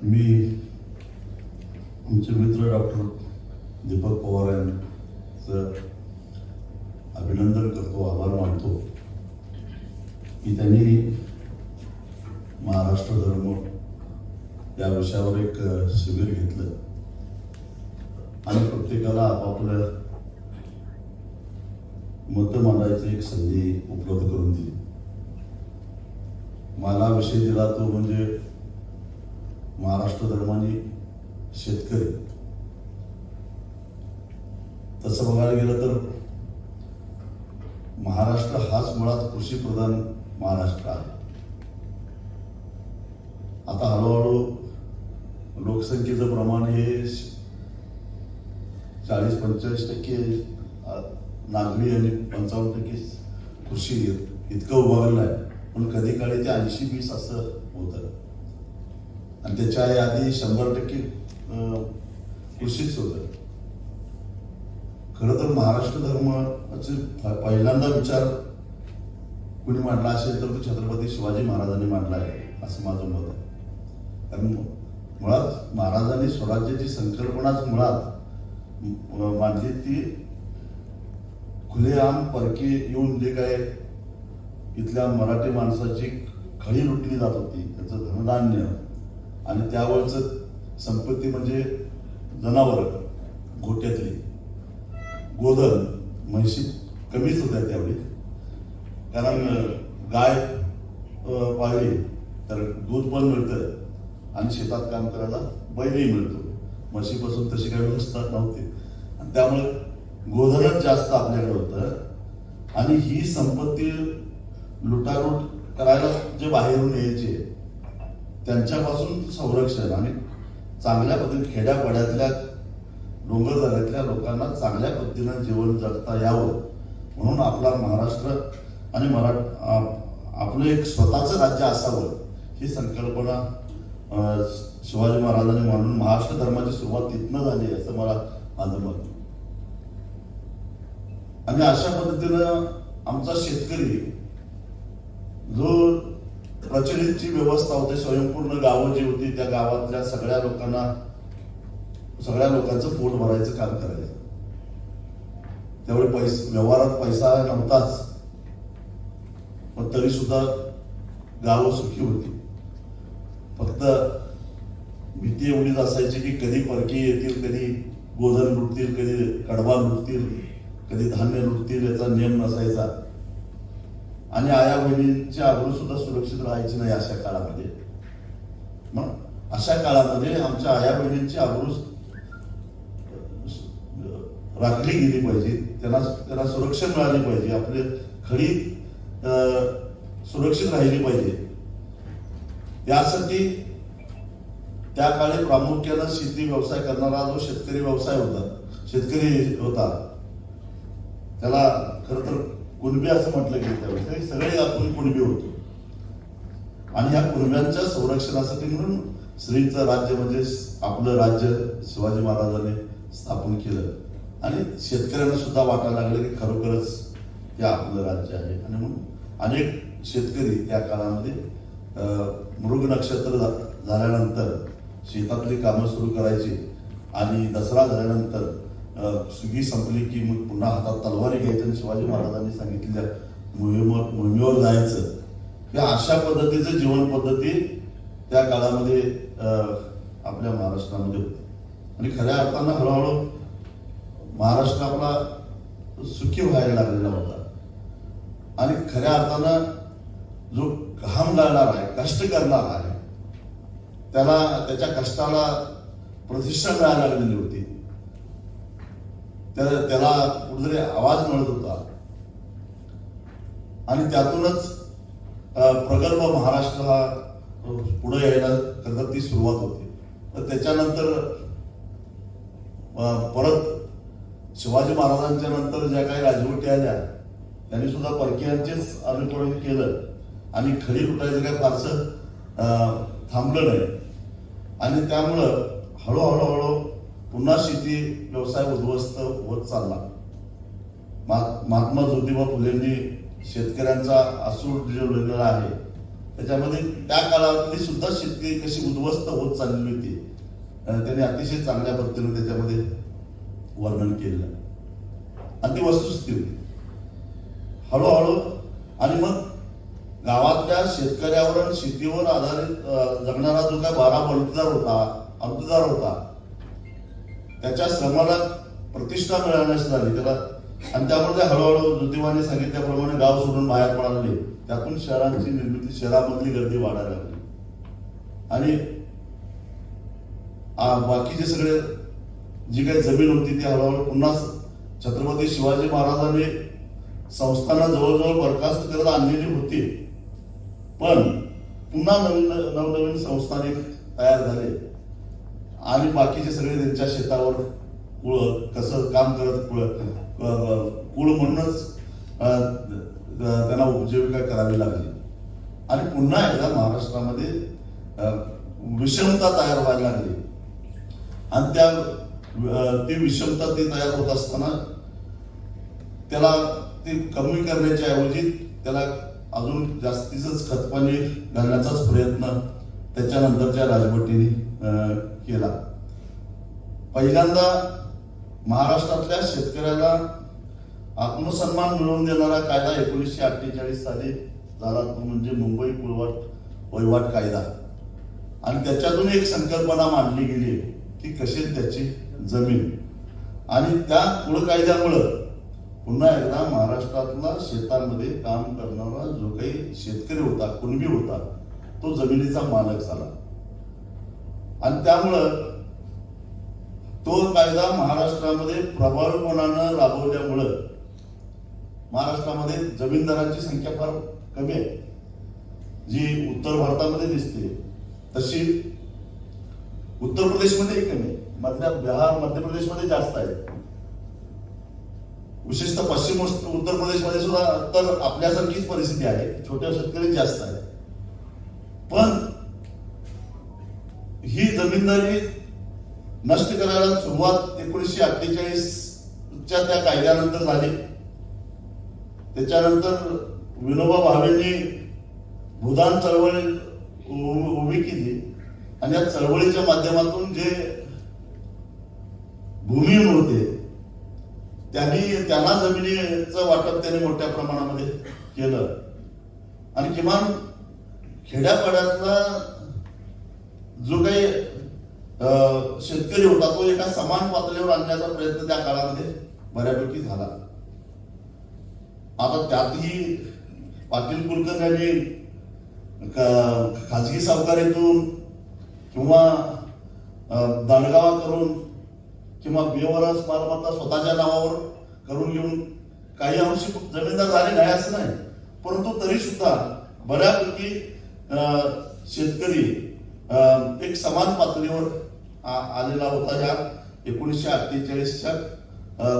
मी आमचे मित्र डॉक्टर दीपक पवार यांचं अभिनंदन करतो, आभार मानतो की त्यांनी महाराष्ट्र धर्म या विषयावर एक शिबिर घेतलं आणि प्रत्येकाला आपापलं मत मांडायची एक संधी उपलब्ध करून दिली. मला विषय दिला तो म्हणजे महाराष्ट्र धर्म आणि शेतकरी. तसं बघायला गेलं तर महाराष्ट्र हाच मुळात कृषीप्रधान महाराष्ट्र आहे. आता हळूहळू लोकसंख्येचं प्रमाण हे 40-45% नागरी आणि 55% कृषी इतकं उभारलं आहे. पण कधी काळी ते 80-20 असं होतं आणि त्याच्या आधी 100% कृषीच होतं. खरं तर महाराष्ट्र धर्माचे पहिल्यांदा विचार कुणी मांडला असेल तर तो छत्रपती शिवाजी महाराजांनी मांडला आहे असं माझं मत आहे. कारण मुळात महाराजांनी स्वराज्याची संकल्पनाच मुळात मांडली ती खुलेआम परके येऊन जे काय इथल्या मराठी माणसाची खळी लुटली जात होती, त्याचं धनधान्य आणि त्यावरचं संपत्ती म्हणजे जनावर गोट्यातली गोधन म्हैशी कमीच होत्या त्यावेळी. कारण गाय पाळली तर दूध पण मिळतं आणि शेतात काम करायला बैलही मिळतो. म्हशीपासून तशी काही व्यवस्था नव्हती आणि त्यामुळे गोधनच जास्त आपल्याकडे होतं आणि ही संपत्ती लुटालूट करायला जे बाहेरून यायचे त्यांच्यापासून संरक्षण आणि चांगल्या पद्धतीने खेड्यापाड्यातल्या डोंगर दऱ्यातल्या लोकांना चांगल्या पद्धतीनं जीवन जगता यावं म्हणून आपला महाराष्ट्र आणि आपलं एक स्वतःचं राज्य असावं ही संकल्पना शिवाजी महाराजांनी मांडून महाराष्ट्र धर्माची सुरुवात तिथनं झाली असं मला माझं मत. आणि अशा पद्धतीनं आमचा शेतकरी जो प्रचलितची व्यवस्था होती, स्वयंपूर्ण गावं जी होती त्या गावातल्या सगळ्या लोकांचं पोट भरायचं काम करायचं. त्यावेळी व्यवहारात पैसा नव्हताच पण तरी सुद्धा गावं सुखी होती. फक्त भीती एवढीच असायची की कधी परकी येतील, कधी गोधन लुटतील, कधी कडबा लुटतील, कधी धान्य लुटतील याचा नियम नसायचा. आणि आया बहिणींची आबरू सुद्धा सुरक्षित राहायची नाही अशा काळामध्ये. मग अशा काळामध्ये आमच्या आया बहिणींची आबरू राखली गेली पाहिजे, त्यांना सुरक्षा मिळाली पाहिजे, आपली खडी सुरक्षित राहिली पाहिजे. यासाठी त्या काळी प्रामुख्यानं शेती व्यवसाय करणारा जो शेतकरी होता त्याला खरं तर कुणबी असं म्हटलं गेलं. त्यावेळी सगळे आपण कुणबी होतो आणि या कुणब्यांच्या संरक्षणासाठी म्हणून श्रींचं राज्य म्हणजे आपलं राज्य शिवाजी महाराजांनी स्थापन केलं आणि शेतकऱ्यांना सुद्धा वाटायला लागलं की खरोखरच हे आपलं राज्य आहे. आणि म्हणून अनेक शेतकरी त्या काळामध्ये मृग नक्षत्र झाल्यानंतर शेतातली कामं सुरू करायची आणि दसरा झाल्यानंतर सुगी संपली की मग पुन्हा हातात तलवारी घ्यायची आणि शिवाजी महाराजांनी सांगितलेल्या मोहिमेवर जायचं. या अशा पद्धतीचं जीवन पद्धती त्या काळामध्ये आपल्या महाराष्ट्रामध्ये होती. आणि खऱ्या अर्थानं हळूहळू महाराष्ट्र आपला सुखी व्हायला लागलेला होता आणि खऱ्या अर्थानं जो घाम गाळणार आहे, कष्ट करणार आहे त्याच्या कष्टाला प्रतिष्ठा मिळायला लागलेली होती. त्याला कुठेतरी आवाज मिळत होता आणि त्यातूनच प्रगल्भ महाराष्ट्र हा पुढे यायला करता ती सुरुवात होती. तर त्याच्यानंतर परत शिवाजी महाराजांच्या नंतर ज्या काही राजवटी आल्या त्यांनी सुद्धा परकीयांचेच अनुकरण केलं आणि खडी लुटायचं काय फारसं थांबलं नाही. आणि त्यामुळं हळूहळू पुन्हा शेती व्यवसाय उद्ध्वस्त होत चालला. महात्मा ज्योतिबा फुलेंनी शेतकऱ्यांचा असूड जो लिहिलेला आहे त्याच्यामध्ये त्या काळातली सुद्धा शेतकरी कशी उद्ध्वस्त होत चाललेली होती त्यांनी अतिशय चांगल्या पद्धतीने त्याच्यामध्ये वर्णन केलं आणि ती वस्तुस्थिती होती. हळूहळू आणि मग गावातल्या शेतकऱ्यावर आणि शेतीवर आधारित जगणारा जो काय 12 अर्जदार होता त्याच्या श्रमाला प्रतिष्ठा मिळाल्यास झाली त्याला. आणि त्यामुळे हळूहळू ज्योतिबाने सांगितल्याप्रमाणे गाव सोडून बाहेर पडाले. त्यातून शहरांची निर्मिती, शहरामधली गर्दी वाढायला लागली आणि बाकीचे सगळे जी काही जमीन होती ती हळूहळू पुन्हा छत्रपती शिवाजी महाराजांनी संस्थांना जवळजवळ बरखास्त करत आणलेली होती. पण पुन्हा नवनवीन संस्थाने तयार झाले आणि बाकीचे सगळे त्यांच्या शेतावर कसं काम करत कुळ म्हणूनच त्यांना उपजीविका करावी लागली. आणि पुन्हा एकदा महाराष्ट्रामध्ये विषमता तयार व्हायला लागली आणि ती विषमता ती तयार होत असताना त्याला ती कमी करण्याच्या ऐवजी त्याला अजून जास्तीच खतपाणी घालण्याचाच प्रयत्न त्याच्यानंतरच्या राजवटीने केला. पहिल्यांदा महाराष्ट्रातल्या शेतकऱ्याला आत्मसन्मान मिळवून देणारा कायदा 1948 साली झाला, तो म्हणजे मुंबई वहिवाट कायदा. आणि त्याच्यातून एक संकल्पना मांडली गेली की कशी त्याची जमीन आणि त्या कुळ कायद्यामुळं पुन्हा एकदा महाराष्ट्रातला शेतामध्ये काम करणारा जो काही शेतकरी होता, कुणबी होता, तो जमिनीचा मालक झाला. आणि त्यामुळं तो कायदा महाराष्ट्रामध्ये प्रभावीपणानं राबवल्यामुळं महाराष्ट्रामध्ये जमीनदारांची संख्या फार कमी आहे. जी उत्तर भारतामध्ये दिसते तशी उत्तर प्रदेशमध्येही कमी आहे. बिहार, मध्य प्रदेशमध्ये जास्त आहे. विशेषतः पश्चिम उत्तर प्रदेशमध्ये सुद्धा तर आपल्यासारखीच परिस्थिती आहे, छोट्या शेतकरी जास्त आहे. पण ही जमीनदारी नष्ट करायला सुरुवात 1948च्या त्या कायद्यानंतर झाली. त्याच्यानंतर विनोबा भावेंनी भूदान चळवळ उभी केली आणि या चळवळीच्या माध्यमातून जे भूमिहीन होते त्यांना जमिनीचं वाटप त्याने मोठ्या प्रमाणामध्ये केलं आणि किमान खेड्यापाड्यातला जो काही शेतकरी होता तो एका समान पातळीवर आणण्याचा प्रयत्न त्या काळामध्ये बऱ्यापैकी झाला. आता त्यातही पाटील कुलकर्णी खाजगी सावकारीतून किंवा दांडगावा करून किंवा बेवरस मालमत्ता स्वतःच्या नावावर करून घेऊन काही अंशी जमीनदार झाले नाही असं नाही, परंतु तरी सुद्धा बऱ्यापैकी शेतकरी एक समान पातळीवर आलेला होता ह्या 1948च्या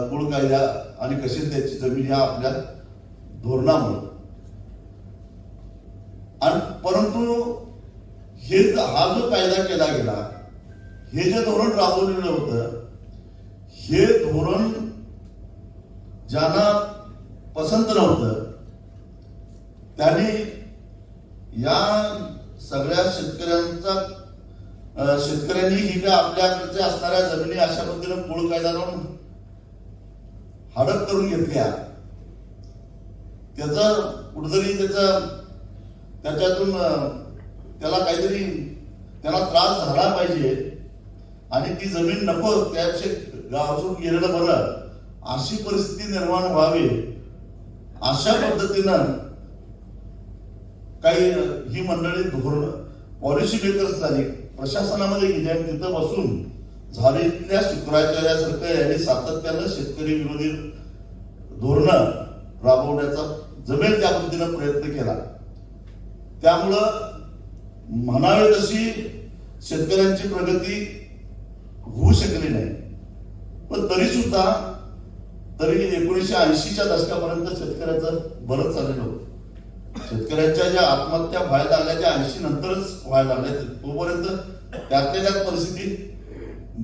कुळ कायद्या आणि कशी त्याची जमीन ह्या आपल्या धोरणामुळे. आणि परंतु हा जो कायदा केला गेला, हे जे धोरण राबवलेलं होतं, हे धोरण ज्यांना पसंत नव्हतं त्यांनी या सगळ्या शेतकऱ्यांनी ही काय आपल्याकडच्या असणाऱ्या जमिनी अशा पद्धतीने कुळ कायद्यानं हडप करून घेतल्या. त्याचा कुठेतरी त्याच्यातून त्याला काहीतरी त्याला त्रास झाला पाहिजे आणि ती जमीन नको, त्यापेक्षा गावातून गेलेलं बरं, अशी परिस्थिती निर्माण व्हावी अशा पद्धतीनं काही ही मंडळी धोरण पॉलिसी मेकर्स झाली, प्रशासनामध्ये गेली आणि तिथं बसून झालेल्या शुक्राचार्यासारखं यांनी सातत्यानं शेतकरी विरोधी धोरणं राबवण्याचा जमेल त्या पद्धतीनं प्रयत्न केला. त्यामुळं म्हणावे तशी शेतकऱ्यांची प्रगती होऊ शकली नाही. पण तरी 1980च्या दशकापर्यंत शेतकऱ्याचं बरंच चाललेलं होतं. शेतकऱ्यांच्या ज्या आत्महत्या व्हायला लागल्या त्या 80 नंतरच व्हायला लागल्या, तोपर्यंत त्यातल्या त्यात परिस्थिती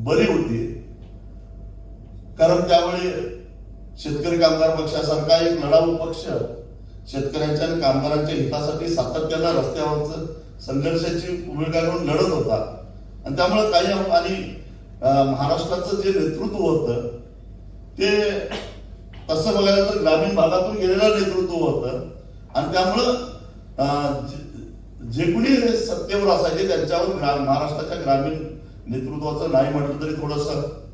बरी होती. कारण त्यावेळी शेतकरी कामगार पक्षासारखा एक लढाऊ पक्ष शेतकऱ्यांच्या आणि कामगारांच्या हितासाठी सातत्यानं रस्त्यावरच संघर्षाची भूमिका घेऊन लढत होता. आणि त्यामुळे काही आणि महाराष्ट्राचं जे नेतृत्व होतं ते तसं बघायला तर ग्रामीण भागातून गेलेलं नेतृत्व होतं. आणि त्यामुळं जे कोणी सत्तेवर असायचे त्यांच्यावर महाराष्ट्राच्या ग्रामीण नेतृत्वाचं नाही म्हटलं तरी थोडासा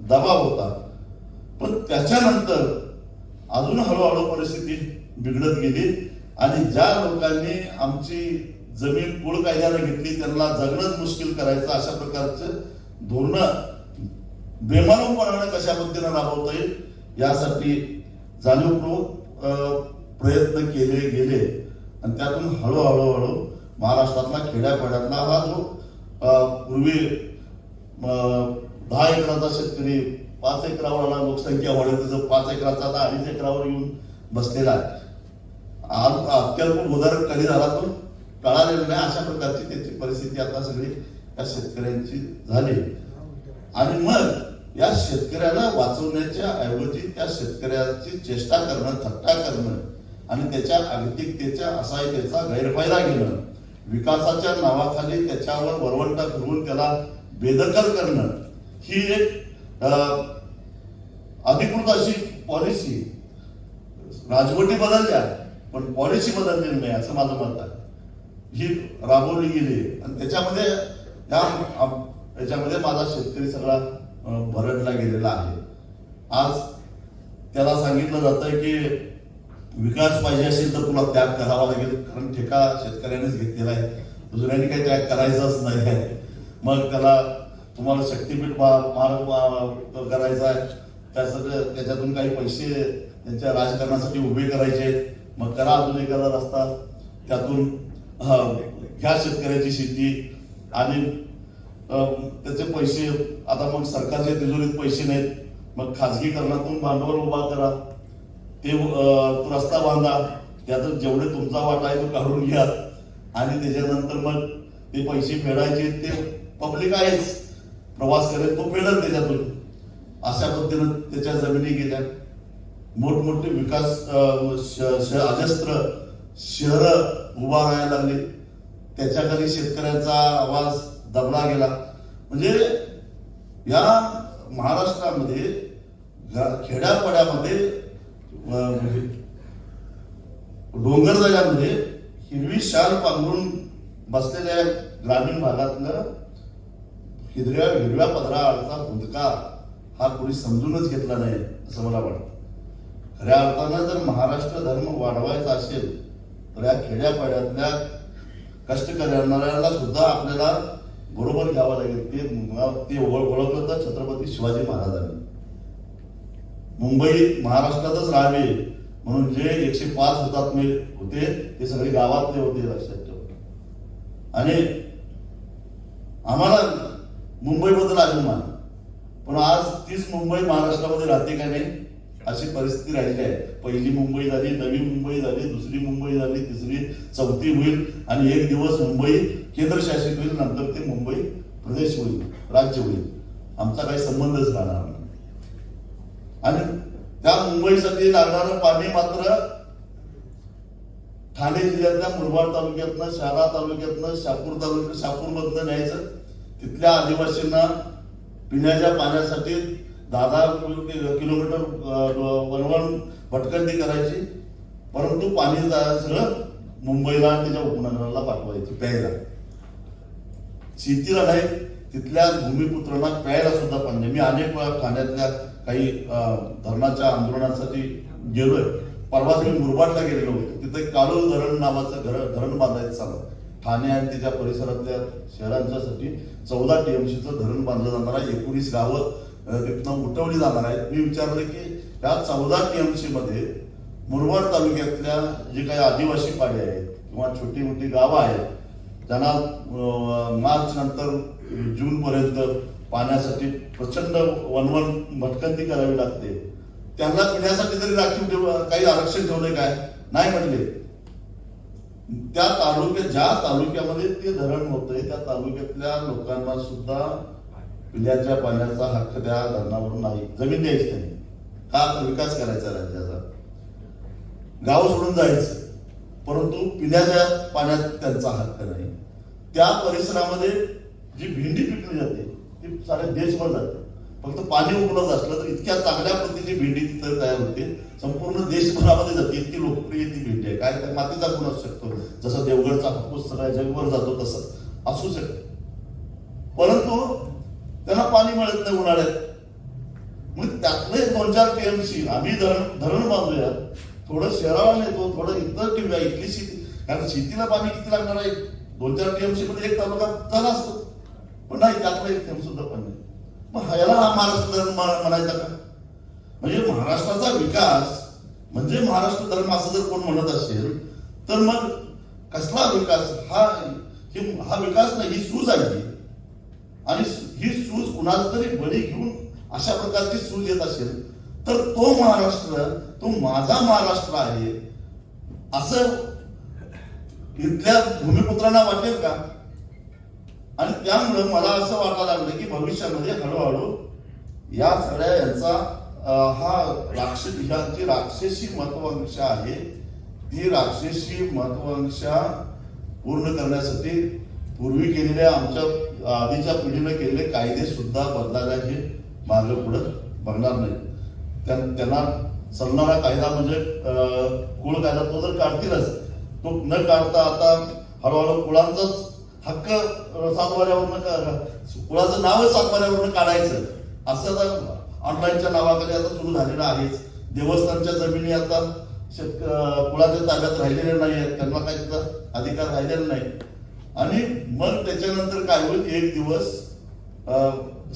दबाव होता. पण त्याच्यानंतर अजून हळूहळू परिस्थिती बिघडत गेली आणि ज्या लोकांनी आमची जमीन कुळ कायद्याने घेतली त्यांना जगणंच मुश्किल करायचं अशा प्रकारचं धोरणं बेमालूमपणाने कशा पद्धतीनं राबवता येईल यासाठी जाणीवपूर्वक प्रयत्न केले गेले. आणि त्यातून हळूहळू महाराष्ट्रातला खेड्यापाड्यातला हा जो पूर्वी 10 एकराचा शेतकरी 5 एकरावर लोकसंख्या वाढत त्याचं 5 एकराचा आता 2.5 एकरावर येऊन बसलेला आहे. अत्यल्प उदाहरण कधी झाला तो कळालेला नाही. अशा प्रकारची त्याची परिस्थिती आता सगळी या शेतकऱ्यांची झाली. आणि मग या शेतकऱ्याला वाचवण्याच्या ऐवजी त्या शेतकऱ्याची चेष्टा करणं, थट्टा करणं आणि त्याच्या आर्थिकतेच्या असहायतेचा गैरफायदा घेणं, विकासाच्या नावाखाली त्याच्यावर वरवंटा फिरवून त्याला बेदखल करणं ही एक अधिकृत अशी पॉलिसी राजवटी बदलल्या पण पॉलिसी बदललेली नाही असं माझं मत आहे. ही राबवली गेली आणि त्याच्यामध्ये माझा शेतकरी सगळा भरडला गेलेला आहे. आज त्याला सांगितलं जातंय की विकास पाहिजे असेल तर तुला त्याग करावा लागेल, कारण ठेका शेतकऱ्यानेच घेतलेला आहे, दुसऱ्यांनी काही त्याग करायचाच नाही आहे. मग त्याला तुम्हाला शक्तीपीठ मार्ग करायचा आहे, त्याच्यातून काही पैसे त्यांच्या राजकारणासाठी उभे करायचे आहेत, मग करा अजून एखादा रस्ता, त्यातून घ्या शेतकऱ्याची शेती आणि त्याचे पैसे. आता मग सरकारच्या तिजोरीत पैसे नाहीत, मग खाजगीकरणातून भांडवल उभा करा, ते तो रस्ता बांधा, त्यातून जेवढे तुमचा वाटा आहे तो काढून घ्या आणि त्याच्यानंतर मग ते पैसे फेडायचे. ते पब्लिक आहेच, प्रवास करेल तो फेडल त्याच्यातून. अशा पद्धतीनं त्याच्या जमिनी गेल्या. मोठमोठे विकास अजस्त्र शहरं उभा राहायला लागली, त्याच्याखाली शेतकऱ्यांचा आवाज दबला गेला. म्हणजे या महाराष्ट्रामध्ये खेड्यापाड्यामध्ये डोंगरदऱ्यामध्ये हिरवी शाल पांघरून बसलेल्या ग्रामीण भागातलं हिरव्या पदराआडचा हुंदका हा कोणी समजूनच घेतला नाही असं मला वाटतं. खऱ्या अर्थानं जर महाराष्ट्र धर्म वाढवायचा असेल तर या खेड्यापाड्यातल्या कष्ट करणाऱ्याला सुद्धा आपल्याला बरोबर घ्यावं लागेल. ते ओळखलं तर छत्रपती शिवाजी महाराजांनी मुंबई महाराष्ट्रातच राहावे म्हणून जे 105 हुतात्मे होते ते सगळे गावातले होते, लक्षात ठेवा. आणि आम्हाला मुंबईबद्दल अभिमान, पण आज तीच मुंबई महाराष्ट्रामध्ये राहते का नाही अशी परिस्थिती राहिली आहे. पहिली मुंबई झाली, नवी मुंबई झाली, दुसरी मुंबई झाली, तिसरी, चौथी होईल आणि एक दिवस मुंबई केंद्रशासित होईल, नंतर ते मुंबई प्रदेश होईल, राज्य होईल. आमचा काही संबंधच राहणार नाही. आणि त्या मुंबईसाठी लागणारं पाणी मात्र ठाणे जिल्ह्यातल्या मुरबाड तालुक्यातनं, शहादा तालुक्यातनं, शापूरमधनं न्यायचं. तिथल्या आदिवासींना पिण्याच्या पाण्यासाठी 10 किलोमीटर वनवन भटकंती करायची, परंतु पाणी सगळं मुंबईला आणि त्याच्या उपनगराला पाठवायची प्यायला. शेतीला नाही, तिथल्या भूमिपुत्रांना प्यायला सुद्धा पाणी. मी अनेक वेळा ठाण्यातल्या काही धरणाच्या आंदोलनासाठी गेलोय. परवाच मी मुरबाडला गेलेलो होतो. तिथे कालोल धरण नावाचं धरण बांधायचं चालू. ठाणे आणि त्याच्या परिसरातल्या शहरांच्यासाठी 14 TMCचं धरण बांधलं जाणार आहे. 19 गावं तिथनं उठवली जाणार आहेत. मी विचारलं की या 14 TMC मध्ये मुरबाड तालुक्यातल्या जे काही आदिवासी पाडे आहेत किंवा छोटी मोठी गावं आहेत त्यांना मार्च नंतर जून पर्यंत पाण्यासाठी प्रचंड वनवन भटकंती करावी लागते. त्यांना पिण्यासाठी जरी राखीव काही आरक्षण ठेवले काय नाही म्हटले. त्या ज्या तालुक्यामध्ये ते धरण होतंय त्या तालुक्यातल्या लोकांना सुद्धा पिण्याच्या पाण्याचा हक्क त्या धरणावरून नाही. जमीन द्यायची नाही का, तर विकास करायचा राज्याचा. गाव सोडून जायचं परंतु पिण्याच्या पाण्यात त्यांचा हक्क नाही. त्या परिसरामध्ये जी भेंडी पिकली जाते ती सारे देशभर जाते. फक्त पाणी उपलब्ध असलं तर इतक्या चांगल्या पद्धतीची भेंडी तिथं तयार होते, संपूर्ण देशभरामध्ये जाते. इतकी लोकप्रिय ती भेंडी आहे. काय तर मातीचा गुण असू शकतो, जसं देवगडचा हापूस सगळ्या जगभर जातो तसं असू शकतं, परंतु त्यांना पाणी मिळत नाही उन्हाळ्यात. मग त्यातले 2-4 TMC आम्ही धरण बांधूया, थोडं शहराला नेतो, थोडं इतर ठेवूया. इथली शेती, कारण शेतीला पाणी किती लागणार आहे, 2-4 TMC मध्ये एक तालुका झाला असतो, पण नाही, त्यातलं एक थेंब सुद्धा पाणी. मग ह्याला हा महाराष्ट्र धर्म म्हणायचा का? म्हणजे महाराष्ट्राचा विकास म्हणजे महाराष्ट्र धर्म असं जर कोण म्हणत असेल तर मग कसला विकास? हा विकास नाही, ही सूज आहे. आणि ही सूज कुणाला तरी बळी घेऊन अशा प्रकारची सूज येत असेल तर तो महाराष्ट्र, तो माझा महाराष्ट्र आहे असं इथल्या भूमिपुत्रांना वाटेल का? आणि त्यामुळे मला असं वाटायला लागलं की भविष्यामध्ये हळूहळू या सगळ्या यांचा ह्यांची राक्षसी महत्वाकांक्षा आहे, ती राक्षसी महत्वाकांक्षा पूर्ण करण्यासाठी पूर्वी केलेल्या आमच्या आधीच्या पिढीने केलेले कायदे सुद्धा बदलायला हे मागे पुढे बघणार नाही. त्यांना चालणारा कायदा म्हणजे कुळ कायदा तो जर काढतीलच, तो न काढता आता हळूहळू कुळांचाच हक्क सातबाऱ्यावरनं, कुळाचं नावच सातबाऱ्यावरनं काढायचं असं आता ऑनलाईनच्या नावाखाली आता सुरू झालेलं आहेच. देवस्थानच्या जमिनी आता कुळाच्या ताब्यात राहिलेल्या नाही आहेत, त्यांना काही त्याचा अधिकार राहिलेला नाही. आणि मग त्याच्यानंतर काय होईल, एक दिवस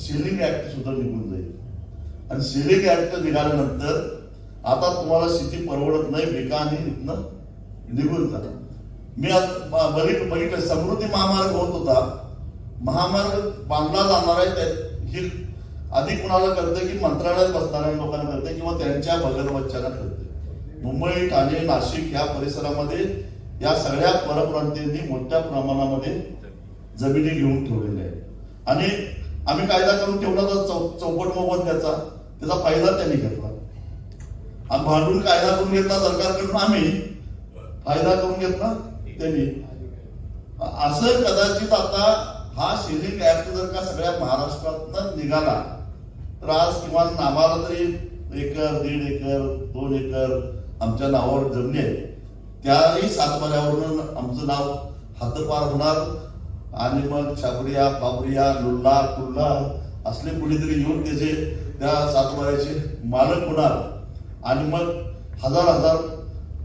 शेलिंग ऍक्ट सुद्धा निघून जाईल. आणि शेलिंग ऍक्ट निघाल्यानंतर आता तुम्हाला शेती परवडत नाही, बेका आणि इथनं निघून जा. मी आता बघितलं समृद्धी महामार्ग होत होता, महामार्ग बांधला जाणार आहे, ही आधी कुणाला कळतं की मंत्रालयात बसणाऱ्या लोकांना कळते किंवा त्यांच्या भगलबच्च्यांना कळते. मुंबई, ठाणे, नाशिक या परिसरामध्ये या सगळ्या परप्रांतीयांनी मोठ्या प्रमाणामध्ये जमिनी घेऊन ठेवलेल्या आहेत. आणि आम्ही कायदा करून ठेवला तर चौपट मोबत त्याचा फायदा त्यांनी घेतला. आणि भांडून कायदा करून घेतला सरकारकडून, आम्ही फायदा करून घेतला त्यांनी. असं कदाचित आता हा शेलिंग ऍक्ट जर का सगळ्या महाराष्ट्रात निघाला तर आज किमान आम्हाला तरी 1 एकर, 1.5 एकर, 2 एकर आमच्या नावावर जमिनी आहे. त्याही सातबाऱ्यावरून आमचं नाव हातपार होणार. आणि मग छापरिया, पापरिया, लुल्ला, कुल्ला असले कुणीतरी येऊन त्याचे त्या सातबाऱ्याचे मालक होणार. आणि मग 1000-1000,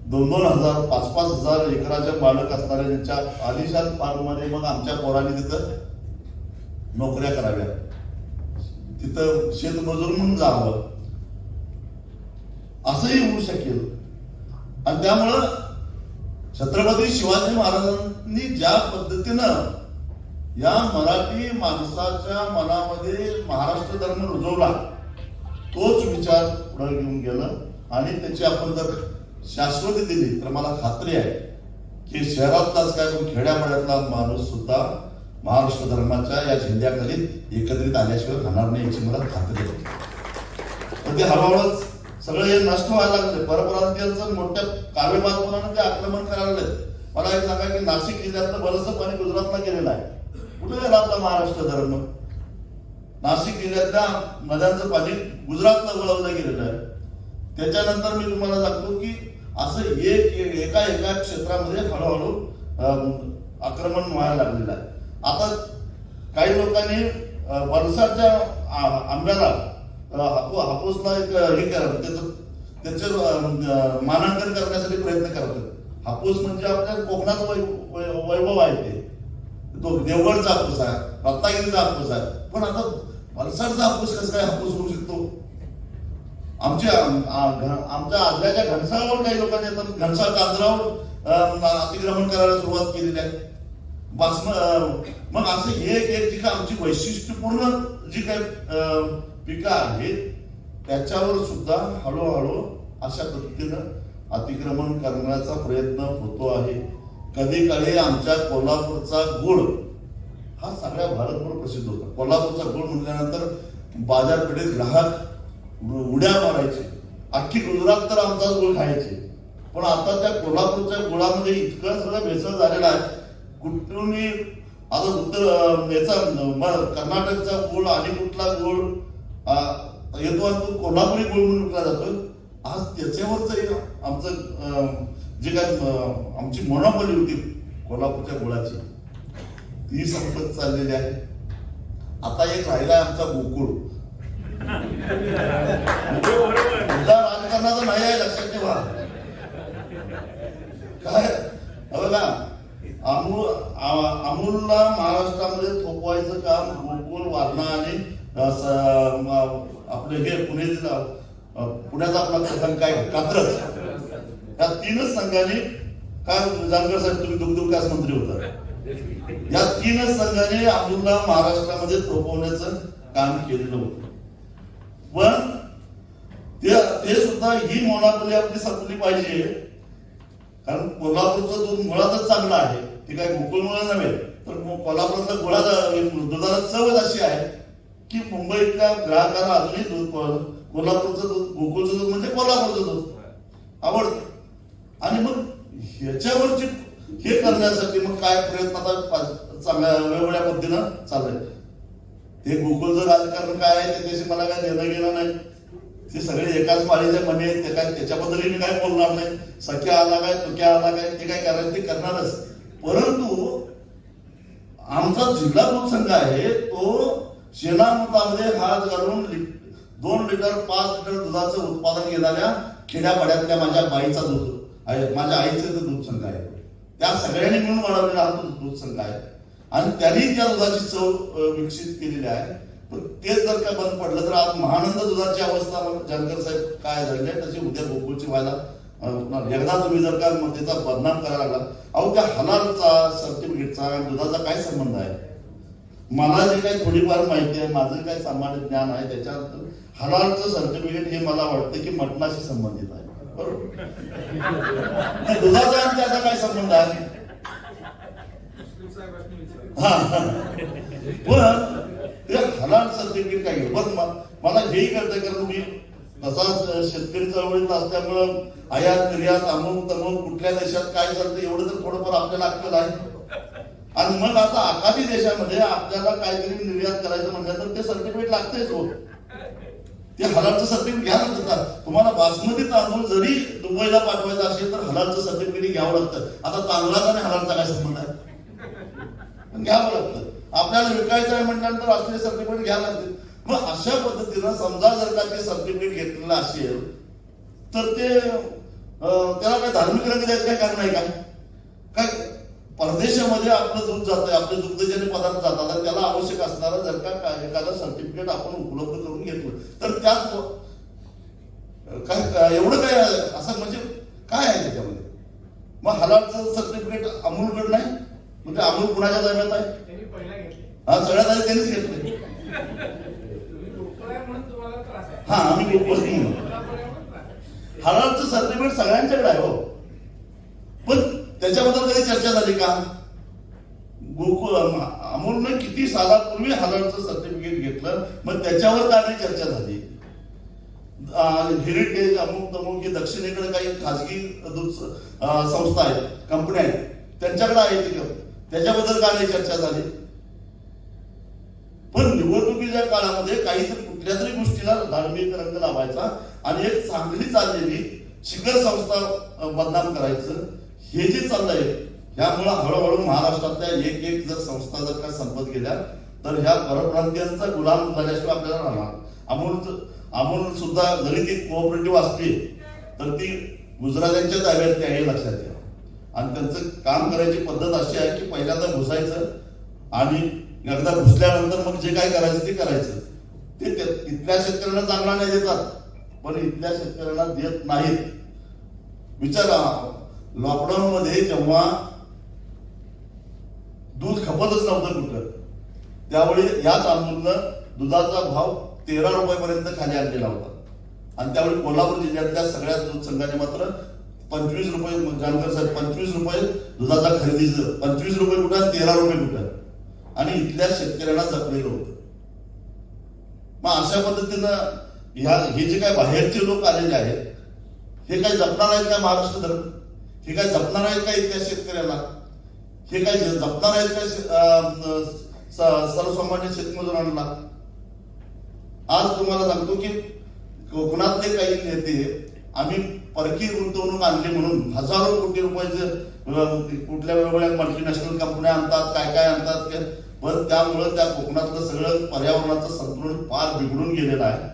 2,000, 5,000 एकराच्या मालक असणाऱ्या त्यांच्या आलिशान फार्ममध्ये मग आमच्या पोरांनी तिथं नोकऱ्या कराव्या, तिथं शेतमजूर म्हणून जावं, असंही होऊ शकेल. आणि त्यामुळं छत्रपती शिवाजी महाराजांनी ज्या पद्धतीनं या मराठी माणसाच्या मनामध्ये महाराष्ट्र धर्म रुजवला, तोच विचार पुढे घेऊन गेलं. आणि त्याची आपण जर शाश्वती दिली तर मला खात्री आहे की शहरातलाच काय पण खेड्यापाड्यातला माणूस सुद्धा महाराष्ट्र धर्माच्या या झेंड्याखाली एकत्रित आल्याशिवाय राहणार नाही याची मला खात्री आहे. तर ते हळूहळूच सगळं हे नष्ट व्हायला लागले. परप्रांतीयांचं मोठ्या काव्यबाजपणानं ते आक्रमण करायला लागले. मला एक सांगा की नाशिक जिल्ह्यातलं बरंचसं पाणी गुजरातला गेलेलं आहे. कुठे गेला आपला महाराष्ट्र धर्म? नाशिक जिल्ह्यातल्या नद्यांचं पाणी गुजरातला वळवलं गेलेलं आहे. त्याच्यानंतर मी तुम्हाला सांगतो की असं एका क्षेत्रामध्ये हळूहळू आक्रमण व्हायला लागलेलं आहे. आता काही लोकांनी वलसाडच्या आंब्याला हापूसला त्याचं मानांकन करण्यासाठी प्रयत्न करतात. हापूस म्हणजे आपल्या कोकणाचं वैभव आहे, तो देवगडचा हापूस आहे, रत्नागिरीचा हापूस आहे. पण आता वलसाडचा हापूस कसं काय हापूस होऊ शकतो? आमच्या आजल्याच्या घनसाळावर काही लोकांनी येतात, घनसाळ तांदळावर अतिक्रमण करायला सुरुवात केलेली आहे. मग असं एक जी काय आमची वैशिष्ट्यपूर्ण जी काय पिकं आहेत त्याच्यावर सुद्धा हळूहळू अशा पद्धतीनं अतिक्रमण करण्याचा प्रयत्न होतो आहे. कधी काळी आमच्या कोल्हापूरचा गुळ हा सगळ्या भारतभर प्रसिद्ध होता. कोल्हापूरचा गुळ म्हटल्यानंतर बाजारपेठेत ग्राहक उड्या मारायचे, अख्खी गुजरात तर आमचाच गुळ खायचे. पण आता त्या कोल्हापूरच्या गुळामध्ये इतकं सगळं भेसळ झालेलं आहे. कुठूनही आता उत्तर याचा कर्नाटकचा गुळ आणि कुठला गुळ येतो आणि तो कोल्हापुरी गुळ म्हणून विकला जातो. आज त्याच्यावरच आमचं जे काय आमची मोनोपॉली होती कोल्हापूरच्या गुळाची ती संपत चाललेली आहे. आता एक राहिला आमचा गोकुळ. राजकारणाचं नाही आहे, लक्षात ठेवा. काय बघा, अमूलला महाराष्ट्रामध्ये थोपवायचं काम गोकुळ, वारणा आणि आपले हे पुण्याचा आपला काय कात्रज, या तीनच संघाने, काय जानकर साहेब तुम्ही दुग्ध विकास मंत्री होता, या तीनच संघाने अमूलला महाराष्ट्रामध्ये थोपवण्याचं काम केलेलं होतं. पण ते सुद्धा ही मोनोपॉली आपली संपली पाहिजे. कारण कोल्हापूरचं दूध मुळातच चांगलं आहे, ते काय गोकुळमुळे नव्हे, तर कोल्हापूरचा दुधाला चवच अशी आहे की मुंबईतल्या ग्राहकांना अजूनही दूध, कोल्हापूरचं दूध, गोकुळचं दूध म्हणजे कोल्हापूरचं दूध आवडतं. आणि मग ह्याच्यावरची हे करण्यासाठी मग काय प्रयत्न आता चांगल्या वेगवेगळ्या पद्धतीनं चाललंय. ते गोकुळचं राजकारण काय आहे त्याच्याशी मला काय देणं घेणं नाही. ते सगळे एकाच पाळीचे मने आहेत, ते काय त्याच्याबद्दलही मी काय बोलणार नाही. सख्या आला काय, तुक्या आला काय, ते काय करायचं ते करणारच. परंतु आमचा जिल्हा दूध संघ आहे तो शेणामतामध्ये हात घालून 2 लिटर 5 लिटर दुधाचं उत्पादन घेणाऱ्या खेड्यापाड्यातल्या माझ्या बाईचा दूध आहे, माझ्या आईचं दूध संघ आहे. त्या सगळ्यांनी मिळून वाढवलेला हा दूध संघ आहे आणि त्यांनी त्या दुधाची चव विकसित केलेली आहे. पण तेच जर का बंद पडलं तर आज महानंद दुधाची अवस्था जानकर साहेब काय झाली तशी उद्या गोकुळची व्हायला. एकदा तुम्ही जर का त्याचा बदनाम करायला लागला, अहो त्या हलालचा सर्टिफिकेटचा दुधाचा काय संबंध आहे? मला जे काही थोडीफार माहिती आहे, माझं काही सामान्य ज्ञान आहे, त्याच्यात हलालचं सर्टिफिकेट हे मला वाटतं की मटणाशी संबंधित आहे. बरोबर, दुधाचा आणि त्याचा काय संबंध आहे? पण ते हलाल सर्टिफिकेट काय घेऊ. पण मला हेही कळतंय, कारण मी तसा शेतकरी चळवळीत असल्यामुळं आयात निर्यात अमुक तमुक कुठल्या देशात काय चालतं एवढं तर थोडंफार आपल्याला अक्कल आहे. आणि मग आता आखाती देशामध्ये आपल्याला काहीतरी निर्यात करायचं म्हटलं तर ते सर्टिफिकेट लागतेच हो. ते हलालचं सर्टिफिकेट घ्या लागतं. तुम्हाला बासमती तांदूळ जरी दुबईला पाठवायचं असेल तर हलालचं सर्टिफिकेट घ्यावं लागतं. आता तांदळाचा आणि हलालचा काय संबंध आहे? घ्यावं लागतं. आपल्याला विकायचं आहे म्हटल्यानंतर असलेले सर्टिफिकेट घ्यावं लागते. मग अशा पद्धतीनं समजा जर का ते सर्टिफिकेट घेतलेलं असेल तर ते त्याला काय धार्मिक रंग द्यायचं काय कारण आहे काय? परदेशामध्ये आपलं दूध जातंय, आपले दुग्धजन्य पदार्थ जातात आणि त्याला आवश्यक असणारं जर का एखादं सर्टिफिकेट आपण उपलब्ध करून घेतलं तर त्यात काय एवढं काय असं म्हणजे काय आहे त्याच्यामध्ये? मग हलालचं सर्टिफिकेट अमूलकडे नाही म्हणजे अमूल कुणाच्या ताब्यात आहे? हा, सगळ्यात आधी त्यांनीच घेतलंय. हा, आम्ही हलालचं सर्टिफिकेट सगळ्यांच्याकडे आहे हो. पण त्याच्याबद्दल कधी चर्चा झाली का? गोकुळ अमूलने किती सालापूर्वी हलालचं सर्टिफिकेट घेतलं, मग त्याच्यावर का नाही चर्चा झाली? हेरिटेज अमुक तमुक हे दक्षिणेकडे काही खाजगी दूध संस्था आहेत, कंपन्या आहेत, त्यांच्याकडे आहे ते, त्याच्याबद्दल का नाही चर्चा झाली? पण निवडणुकीच्या काळामध्ये काहीतरी कुठल्या तरी गोष्टीला धार्मिक रंग लावायचा आणि एक चांगली चाललेली शिखर संस्था बदनाम करायचं हे जे चाललंय, यामुळे हळूहळू महाराष्ट्रातल्या एक जर संस्था जर का संपत गेल्या तर ह्या परप्रांतीयांचा गुलाम झाल्याशिवाय आपल्याला राहणार. अमूल सुद्धा जरी ती कोऑपरेटिव्ह असली तर ती गुजरात्यांच्या ताब्यात आहे, लक्षात घ्या. आणि त्यांचं काम करायची पद्धत अशी आहे की पहिल्यांदा घुसायचं आणि एकदा घुसल्यानंतर मग जे काय करायचं ते करायचं. ते इथल्या शेतकऱ्यांना चांगला नाही देतात, पण इथल्या शेतकऱ्यांना देत नाहीत. विचारा, लॉकडाऊन मध्ये जेव्हा दूध खपतच नव्हतं कुठं, त्यावेळी याच अमूलनं दुधाचा भाव 13 रुपयापर्यंत खाली आणलेला होता. आणि त्यावेळी कोल्हापूर जिल्ह्यातल्या सगळ्या दूध संघाने मात्र 25 रुपये, जानकर साहेब 25 रुपये दुधाचा खरेदीचं, 25 रुपये कुठं, 13 रुपये कुठं, आणि इथल्या शेतकऱ्यांना जपलेलं होतं. मग अशा पद्धतीनं हे जे काय बाहेरचे लोक आलेले आहेत, हे काय जपणार आहेत का महाराष्ट्र धर्म? हे काय जपणार आहेत का इतिहास शेतकऱ्याला? हे काय जपणार आहेत का सर्वसामान्य शेतमजुरांना? आज तुम्हाला सांगतो की कोकणातले काही नेते आम्ही परकीय गुंतवणूक आणली म्हणून हजारो कोटी रुपयाचे कुठल्या वेगवेगळ्या मल्टीनॅशनल कंपन्या आणतात, काय काय आणतात, पण त्यामुळे त्या कोकणातलं सगळं पर्यावरणाचं संतुलन फार बिघडून गेलेलं आहे.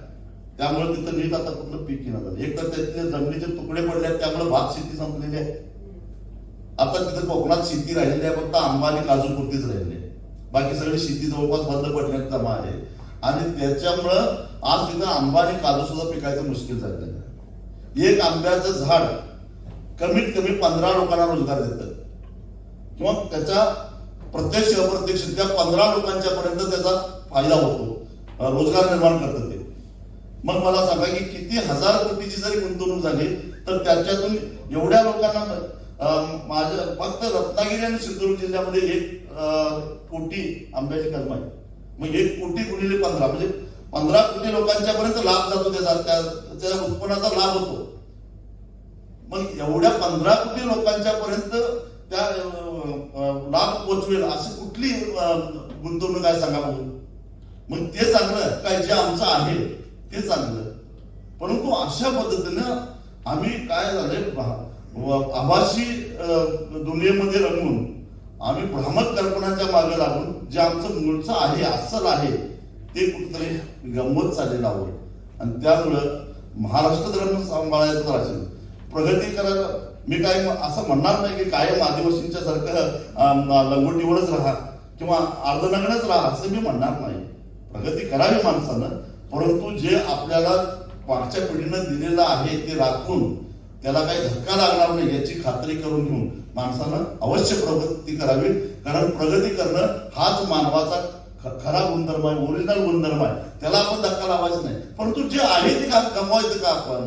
त्यामुळे तिथं नीट आता कुठलं पीक येणार झालं. एक तर त्यातले जमिनीचे तुकडे पडले आहेत, त्यामुळे भात शेती संपलेली आहे. आता तिथं कोकणात शेती राहिलेली आहे फक्त आंबा आणि काजू पुरतीच राहिली आहे. बाकी सगळी शेती जवळपास बंद पडण्यात जमा आहे आणि त्याच्यामुळं आज तिथं आंबा आणि काजू सुद्धा पिकायचं मुश्किल झालेलं आहे. एक आंब्याचं झाड कमीत कमी 15 लोकांना रोजगार देतं किंवा त्याचा प्रत्यक्ष अप्रत्यक्ष त्या 15 लोकांच्या पर्यंत त्याचा फायदा होतो, रोजगार निर्माण करतं ते. मग मला सांगा की किती हजार कोटीची जरी गुंतवणूक झाली तर त्याच्यातून एवढ्या लोकांना माझ्या फक्त रत्नागिरी आणि सिंधुदुर्ग जिल्ह्यामध्ये 1 कोटी आंब्याची कलम आहे. मग 1 कोटी गुणिले 15 म्हणजे 15 कोटी लोकांच्या पर्यंत लाभ जातो, त्याच्या उत्पन्नाचा लाभ होतो. मग एवढ्या 15 कोटी लोकांच्या पर्यंत त्या लाभ पोचवेल अशी कुठली गुंतवणूक आहे सांगा बघू. मग ते चांगलं काय जे आमचं आहे ते चांगलं, परंतु अशा पद्धतीनं आम्ही काय झालंय आभासी दुनियेमध्ये रंगून आम्ही भ्रामक कल्पनांच्या मागे लागून जे आमचं मूळचं आहे, अस्सल आहे ते कुठेतरी गमवत चाललेलं आहोत. आणि त्यामुळं महाराष्ट्र धर्म सांभाळायचं असेल, प्रगती करायला मी काय असं म्हणणार नाही की कायम आदिवासींच्या सारखं लंगोटीवरच राहा किंवा अर्धनग्नच राहा असं मी म्हणणार नाही. प्रगती करावी माणसानं, परंतु जे आपल्याला मागच्या पिढीनं दिलेलं आहे ते राखून त्याला काही धक्का लागणार नाही याची खात्री करून घेऊन माणसानं अवश्य प्रगती करावी. कारण प्रगती करणं हाच मानवाचा खरा गुणधर्म आहे, ओरिजिनल गुणधर्म आहे. त्याला आपण धक्का लावायचा नाही, परंतु जे आहे ते गमवायचं का आपण?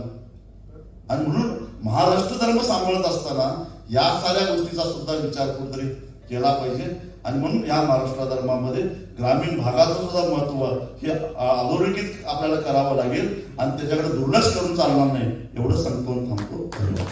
आणि म्हणून महाराष्ट्र धर्म सांभाळत असताना या साऱ्या गोष्टीचा सुद्धा विचार कुठेतरी केला पाहिजे. आणि म्हणून या महाराष्ट्र धर्मामध्ये ग्रामीण भागाचं सुद्धा महत्व हे अधोरेखित आपल्याला करावं लागेल आणि त्याच्याकडे दुर्लक्ष करून चालणार नाही. एवढं सांगतो थांबतो. धन्यवाद.